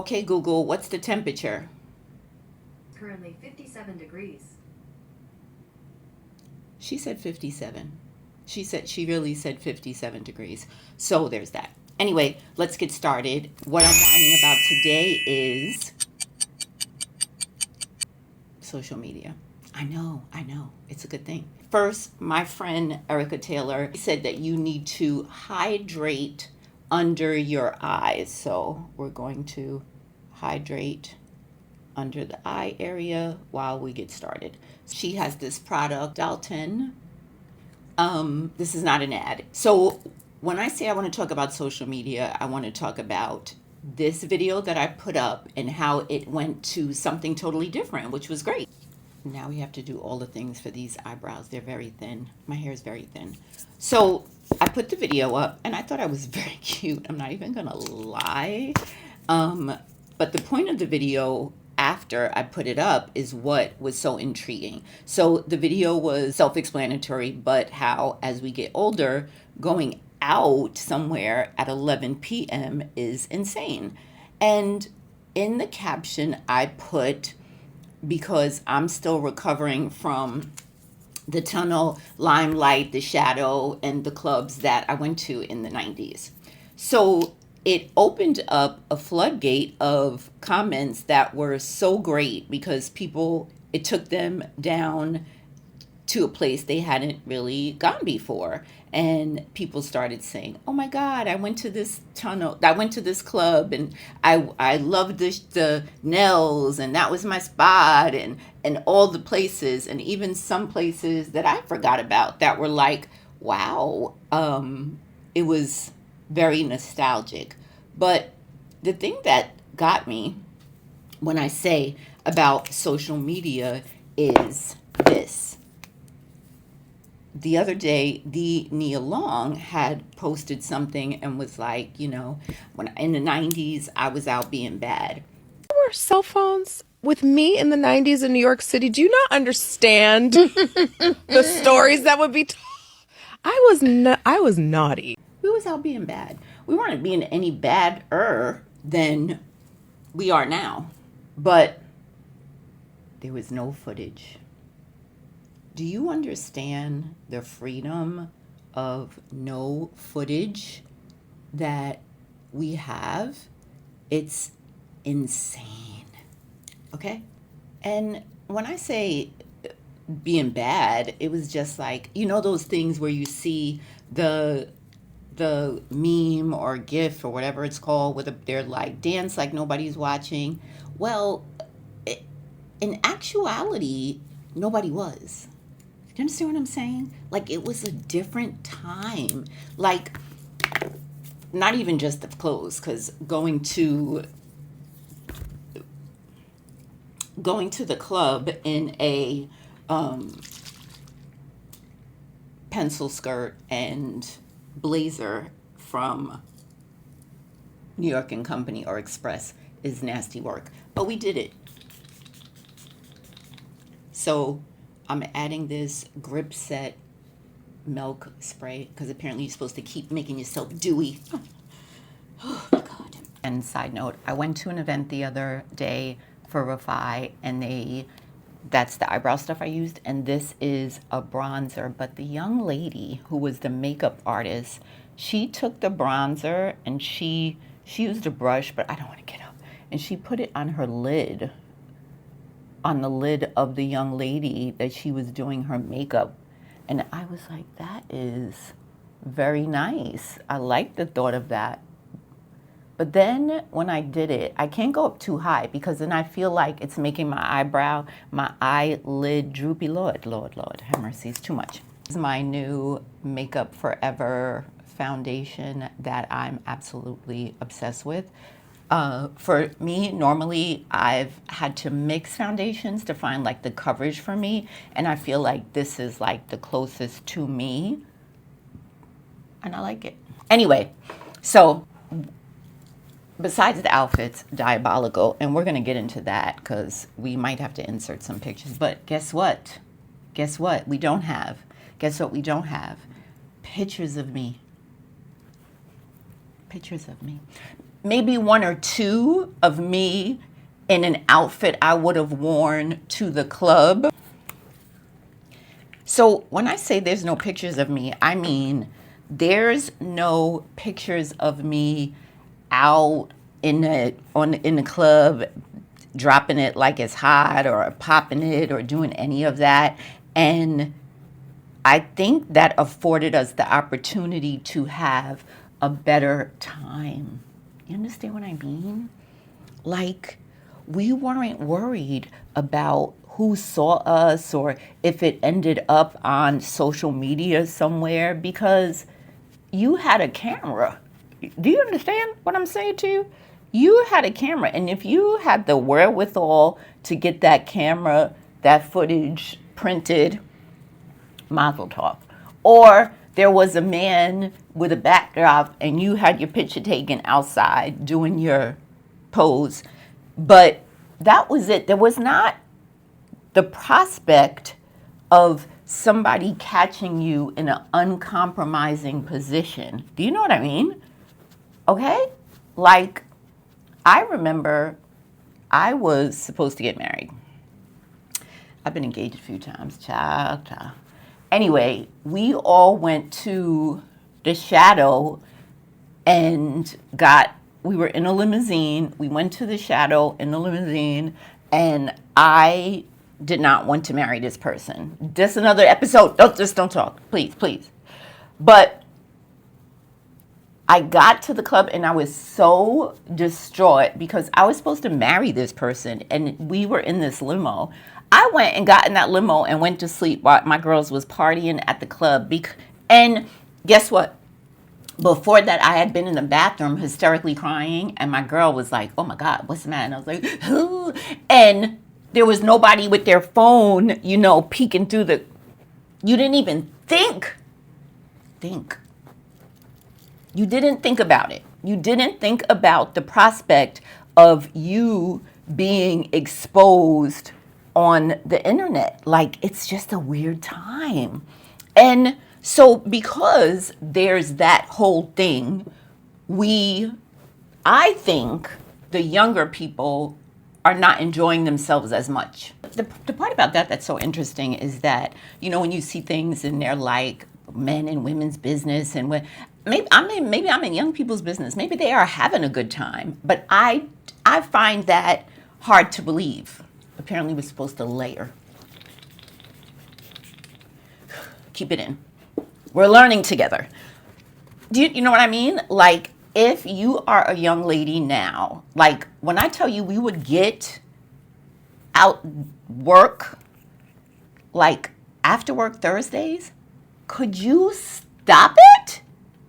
Okay, Google, what's the temperature? Currently 57 degrees. She said 57. She really said 57 degrees. So there's that. Anyway, let's get started. What I'm whining about today is social media. I know. It's a good thing. First, my friend Erica Taylor said that you need to hydrate under your eyes. So we're going to hydrate under the eye area while we get started. She has this product, Dalton. This is not an ad. So when I say I want to talk about social media, I want to talk about this video that I put up and how it went to something totally different, which was great. Now we have to do all the things for these eyebrows. They're very thin. My hair is very thin. So I put the video up and I thought I was very cute. I'm not even gonna lie. But the point of the video after I put it up is what was so intriguing. So the video was self-explanatory, but how as we get older, going out somewhere at 11 p.m. is insane. And in the caption, I put, because I'm still recovering from the tunnel, limelight, the shadow, and the clubs that I went to in the 90s. So it opened up a floodgate of comments that were so great because people, it took them down to a place they hadn't really gone before. And people started saying, oh my God, I went to this tunnel, I went to this club, and I loved the Nels, and that was my spot, and all the places, and even some places that I forgot about that were like, wow, it was very nostalgic. But the thing that got me when I say about social media is this. The other day, the Nia Long had posted something and was like, when in the 90s, I was out being bad. There were cell phones with me in the 90s in New York City. Do you not understand the stories that would be told? I was naughty. We was out being bad. We weren't being any badder than we are now. But there was no footage. Do you understand the freedom of no footage that we have? It's insane. Okay? And when I say being bad, it was just like, those things where you see the meme or gif or whatever it's called, where they're like dance like nobody's watching. Well, in actuality, nobody was. You understand what I'm saying? Like, it was a different time. Like, not even just the clothes, because going to the club in a pencil skirt and blazer from New York and Company or Express is nasty work. But we did it. So I'm adding this Grip Set milk spray because apparently you're supposed to keep making yourself dewy. Oh, God. And side note, I went to an event the other day for Refi, and that's the eyebrow stuff I used, and this is a bronzer. But the young lady who was the makeup artist, she took the bronzer and she used a brush, but I don't want to get up, and she put it on her lid, on the lid of the young lady that she was doing her makeup. And I was like, that is very nice. I like the thought of that. But then when I did it, I can't go up too high because then I feel like it's making my eyelid droopy. Lord, have mercy, it's too much. This is my new Makeup Forever foundation that I'm absolutely obsessed with. For me, normally I've had to mix foundations to find like the coverage for me, and I feel like this is like the closest to me, and I like it. Anyway, so besides the outfits, diabolical, and we're gonna get into that because we might have to insert some pictures, but guess what? Guess what we don't have? Guess what we don't have? Pictures of me. Pictures of me. maybe one or two of me in an outfit I would have worn to the club. So when I say there's no pictures of me, I mean there's no pictures of me out in the club dropping it like it's hot or popping it or doing any of that. And I think that afforded us the opportunity to have a better time. You understand what I mean? Like, we weren't worried about who saw us or if it ended up on social media somewhere because you had a camera. Do you understand what I'm saying to you? You had a camera, and if you had the wherewithal to get that camera, that footage printed, mazel tov. Or there was a man with a backdrop and you had your picture taken outside doing your pose. But that was it. There was not the prospect of somebody catching you in an uncompromising position. Do you know what I mean? Okay? Like, I remember I was supposed to get married. I've been engaged a few times, child. Anyway, we all went to the Shadow and we were in a limousine. We went to the Shadow in the limousine, and I did not want to marry this person. Just another episode. Don't talk, please, please. But I got to the club and I was so distraught because I was supposed to marry this person and we were in this limo. I went and got in that limo and went to sleep while my girls was partying at the club. And guess what? Before that, I had been in the bathroom hysterically crying, and my girl was like, "Oh my God, what's the matter?" And I was like, "Ooh." And there was nobody with their phone, peeking through you didn't even think. You didn't think about it. You didn't think about the prospect of you being exposed on the internet. Like, it's just a weird time. And so because there's that whole thing, I think the younger people are not enjoying themselves as much. The part about that's so interesting is that, when you see things and they're like men and women's business, and maybe I'm in young people's business. Maybe they are having a good time, but I find that hard to believe. Apparently we're supposed to layer. Keep it in. We're learning together. Do you know what I mean? Like, if you are a young lady now, like when I tell you we would get out work, like after work Thursdays, could you stop it?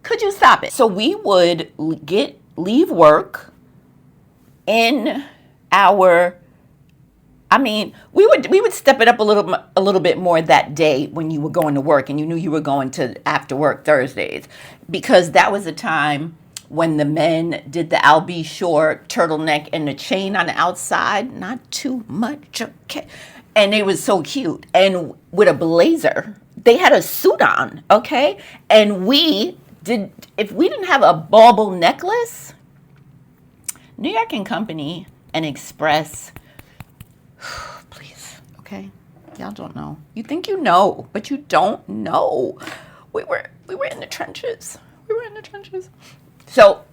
Could you stop it? So we would leave work in we would step it up a little bit more that day when you were going to work and you knew you were going to after work Thursdays, because that was a time when the men did the Al B. Shore turtleneck and the chain on the outside, not too much, okay, and they was so cute, and with a blazer. They had a suit on, okay, and if we didn't have a bauble necklace, New York and Company and Express. Please, okay? Y'all don't know. You think you know, but you don't know. We were in the trenches. So,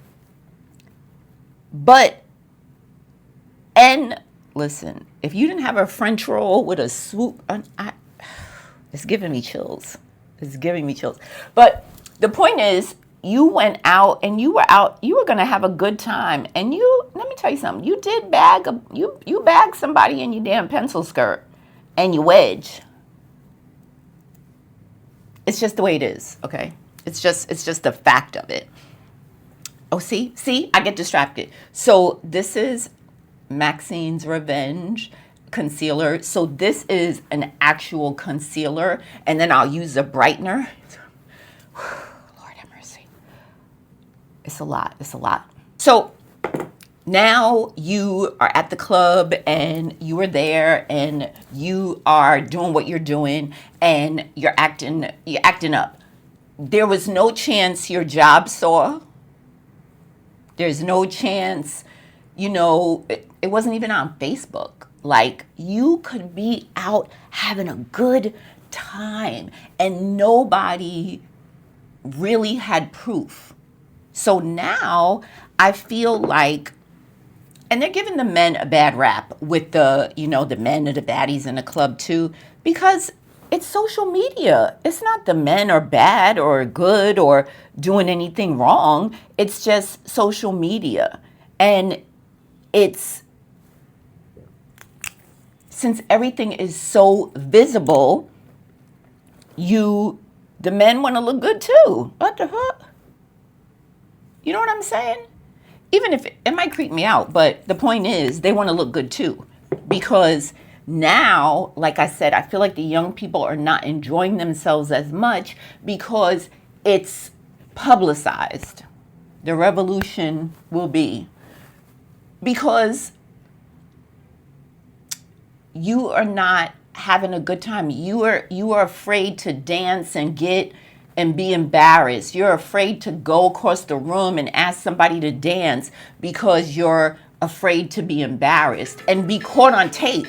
and listen, if you didn't have a French roll with a swoop, it's giving me chills. But the point is, you went out and you were going to have a good time. And let me tell you something, you did you bagged somebody in your damn pencil skirt and your wedge. It's just the way it is, okay? It's just the fact of it. Oh, see, I get distracted. So this is Maxine's Revenge concealer. So this is an actual concealer, and then I'll use a brightener. It's a lot. So now you are at the club and you are there and you are doing what you're doing and you're acting up. There was no chance your job saw. There's no chance, it wasn't even on Facebook. Like, you could be out having a good time and nobody really had proof. So now I feel like, and they're giving the men a bad rap with the men are the baddies in the club too, because it's social media. It's not the men are bad or good or doing anything wrong. It's just social media. And since everything is so visible, the men want to look good too. What the fuck? You know what I'm saying? Even if it might creep me out, but the point is they want to look good too. Because now, like I said, I feel like the young people are not enjoying themselves as much because it's publicized. The revolution will be because you are not having a good time. You are afraid to dance and be embarrassed. You're afraid to go across the room and ask somebody to dance because you're afraid to be embarrassed and be caught on tape.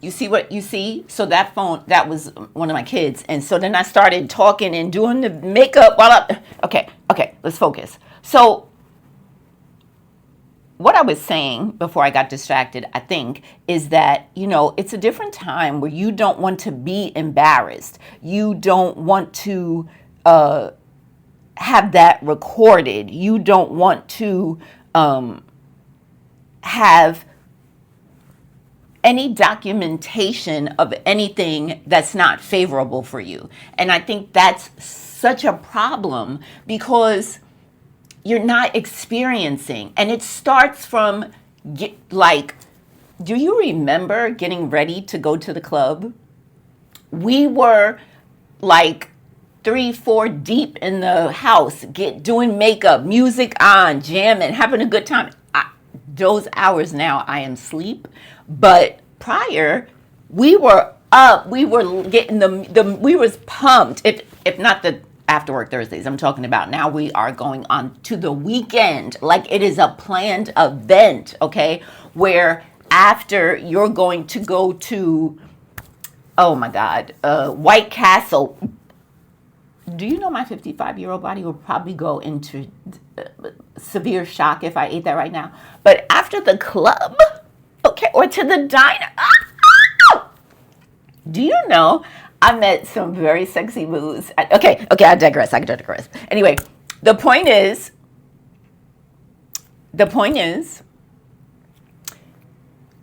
You see what you see? So that was one of my kids. And so then I started talking and doing the makeup okay, let's focus. So what I was saying before I got distracted, I think, is that, it's a different time where you don't want to be embarrassed. You don't want to have that recorded. You don't want to have any documentation of anything that's not favorable for you. And I think that's such a problem because you're not experiencing. And it starts from, do you remember getting ready to go to the club? We were like 3-4 deep in the house, doing makeup, music on, jamming, having a good time. Those hours now I am asleep. But prior, we were up, we were getting we was pumped. If not the after work Thursdays, I'm talking about now we are going on to the weekend. Like, it is a planned event, okay? Where after you're going to go to, oh my God, White Castle. Do you know my 55-year-old body will probably go into severe shock if I ate that right now? But after the club, okay, or to the diner. Do you know I met some very sexy moves? Okay, I digress. Anyway, the point is,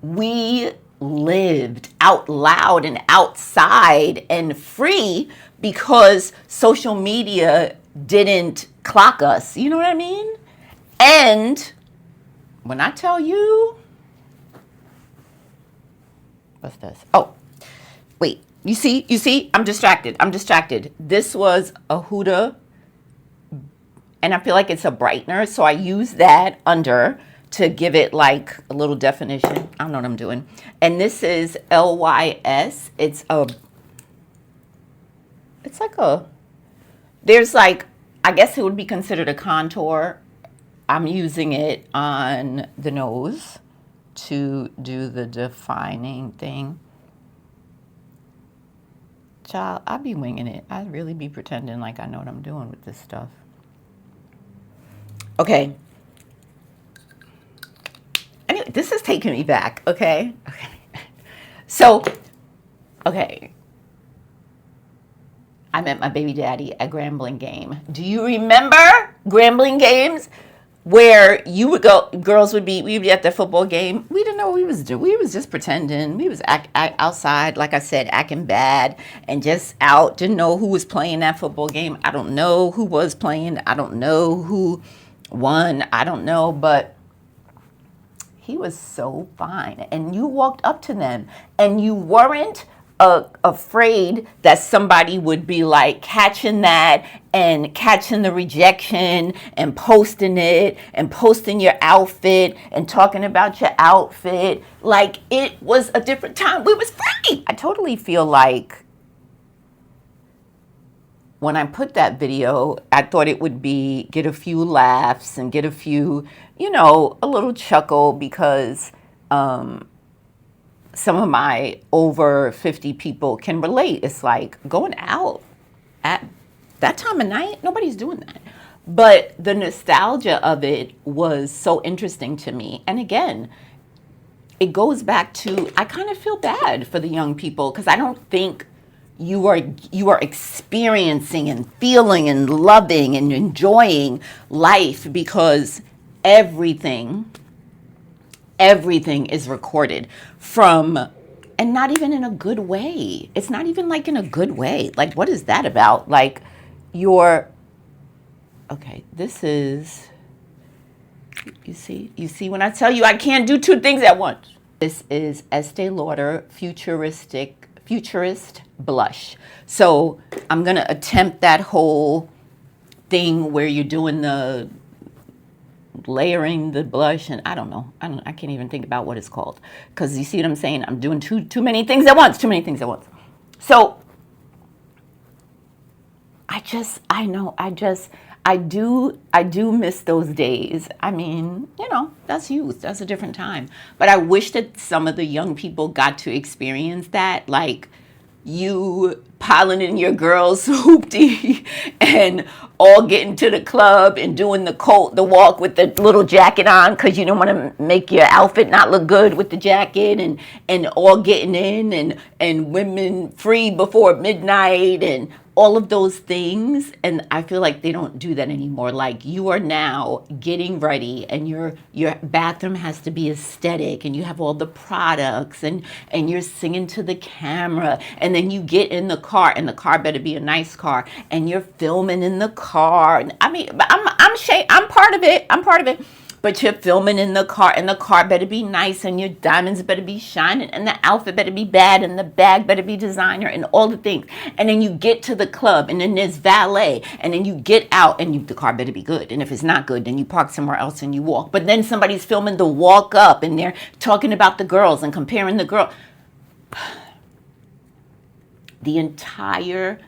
we lived out loud and outside and free because social media didn't clock us. You know what I mean? And when I tell you, what's this? Oh, wait. You see, I'm distracted. This was a Huda, and I feel like it's a brightener, so I use that under to give it like a little definition. I don't know what I'm doing. And this is LYS. There's like, I guess it would be considered a contour. I'm using it on the nose to do the defining thing. Child, I be winging it. I really be pretending like I know what I'm doing with this stuff. Okay. Anyway, this is taking me back, okay? So, okay. I met my baby daddy at Grambling Game. Do you remember Grambling Games? Where you would go, we'd be at the football game. We didn't know what we was doing. We was just pretending. We was outside, like I said, acting bad and just out. Didn't know who was playing that football game. I don't know who was playing. I don't know who won. I don't know, but he was so fine. And you walked up to them and you weren't afraid that somebody would be like catching that and catching the rejection and posting it and posting your outfit and talking about your outfit. Like, it was a different time. We was free. I totally feel like when I put that video, I thought it would be get a few laughs and get a few, a little chuckle because some of my over 50 people can relate. It's like going out at that time of night, nobody's doing that. But the nostalgia of it was so interesting to me. And again, it goes back to, I kind of feel bad for the young people because I don't think you are experiencing and feeling and loving and enjoying life because everything is recorded from, and not even in a good way. It's not even like in a good way. Like, what is that about? Like, okay, this is, you see when I tell you I can't do two things at once. This is Estee Lauder Futurist Blush. So I'm going to attempt that whole thing where you're doing the layering the blush, and I can't even think about what it's called, because you see what I'm saying, I'm doing too many things at once. So I do miss those days. I mean, that's youth, that's a different time, but I wish that some of the young people got to experience that, like you piling in your girls hoopty and all getting to the club and doing the walk with the little jacket on because you don't want to make your outfit not look good with the jacket, and all getting in, and women free before midnight and all of those things. And I feel like they don't do that anymore. Like, you are now getting ready and your bathroom has to be aesthetic and you have all the products and you're singing to the camera, and then you get in the car, and the car better be a nice car, and you're filming in the car. I mean, I'm part of it. But you're filming in the car, and the car better be nice, and your diamonds better be shining, and the outfit better be bad, and the bag better be designer, and all the things. And then you get to the club, and then there's valet, and then you get out, and the car better be good. And if it's not good, then you park somewhere else and you walk. But then somebody's filming the walk up, and they're talking about the girls and comparing the girl. The entire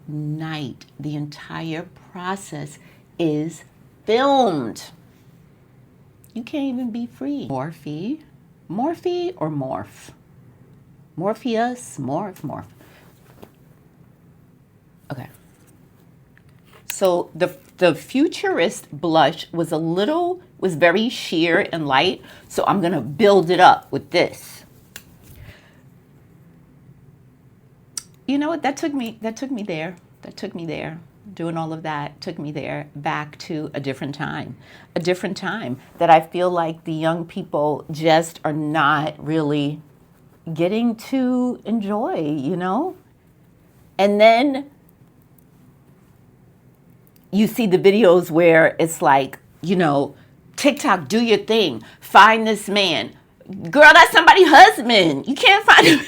night, the entire process is filmed. You can't even be free. Morphe or Morph? Morpheus, Morph. Okay. So the Futurist blush was very sheer and light. So I'm gonna build it up with this. You know what? That took me there. Doing all of that took me there, back to a different time that I feel like the young people just are not really getting to enjoy, And then you see the videos where it's like, TikTok, do your thing, find this man. Girl, that's somebody's husband. You can't find him.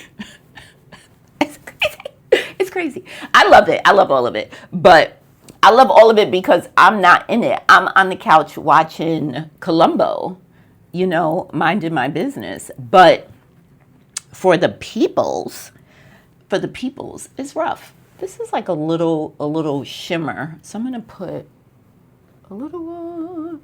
It's crazy. I love it. I love all of it. But I love all of it because I'm not in it. I'm on the couch watching Columbo, minding my business. But for the peoples, it's rough. This is like a little shimmer. So I'm going to put a little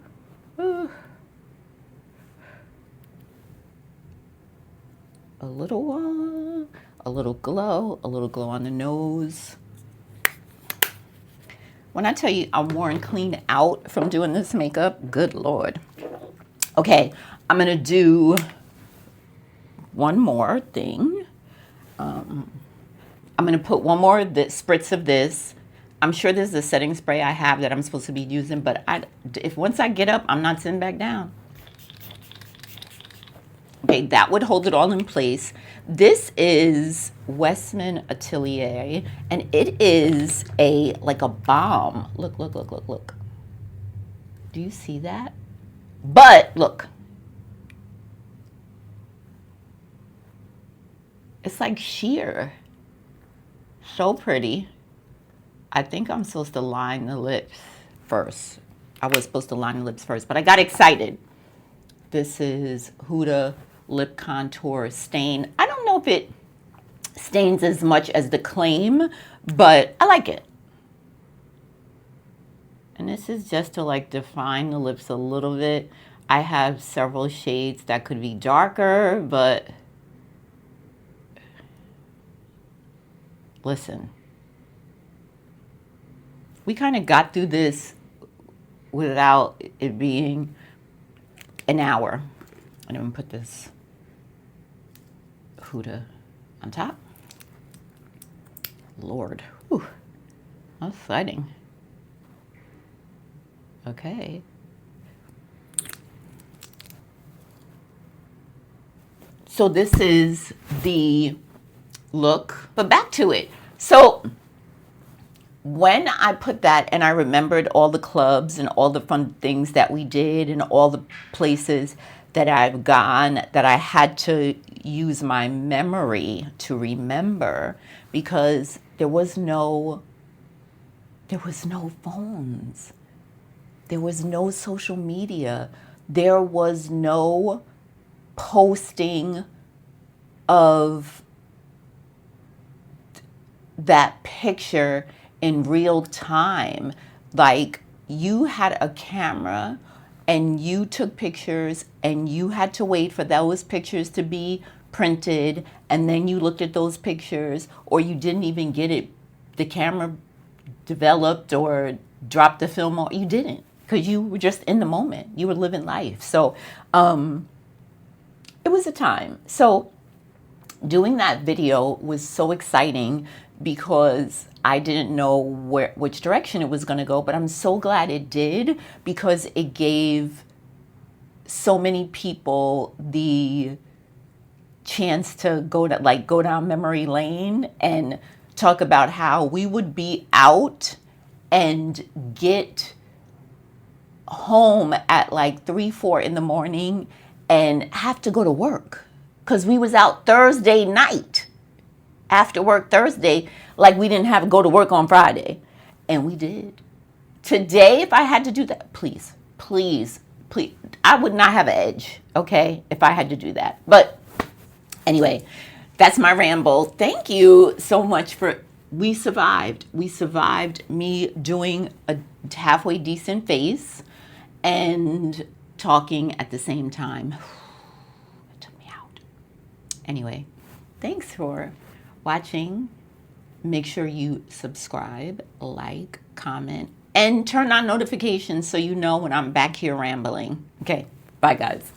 glow on the nose. When I tell you I'm worn clean out from doing this makeup, good Lord. Okay, I'm gonna do one more thing. I'm gonna put one more spritz of this. I'm sure there's a setting spray I have that I'm supposed to be using, but if once I get up, I'm not sitting back down. Okay, that would hold it all in place. This is Westman Atelier, and it is like a balm. Look. Do you see that? But look. It's like sheer. So pretty. I think I'm supposed to line the lips first. I was supposed to line the lips first, but I got excited. This is Huda Lip Contour Stain. I don't know if stains as much as the claim, but I like it. And this is just to like define the lips a little bit. I have several shades that could be darker, but listen, we kind of got through this without it being an hour. I'm gonna put this Huda on top. Lord, whew, that's exciting. Okay. So this is the look, but back to it. So when I put that and I remembered all the clubs and all the fun things that we did and all the places that I've gone, that I had to use my memory to remember, because there was no phones. There was no social media. There was no posting of that picture in real time. Like, you had a camera and you took pictures and you had to wait for those pictures to be printed, and then you looked at those pictures, or you didn't even get it, the camera developed or dropped the film, or you didn't, because you were just in the moment. You were living life. So it was a time. So doing that video was so exciting because I didn't know which direction it was going to go, but I'm so glad it did, because it gave so many people the chance to go down memory lane and talk about how we would be out and get home at like 3-4 in the morning and have to go to work, because we was out Thursday night, after work Thursday, like we didn't have to go to work on Friday. And we did. Today, if I had to do that, please, I would not have an edge, okay, if I had to do that. But anyway, that's my ramble. Thank you so much we survived. We survived me doing a halfway decent face and talking at the same time. It took me out. Anyway, thanks for watching. Make sure you subscribe, like, comment, and turn on notifications so you know when I'm back here rambling. Okay, bye guys.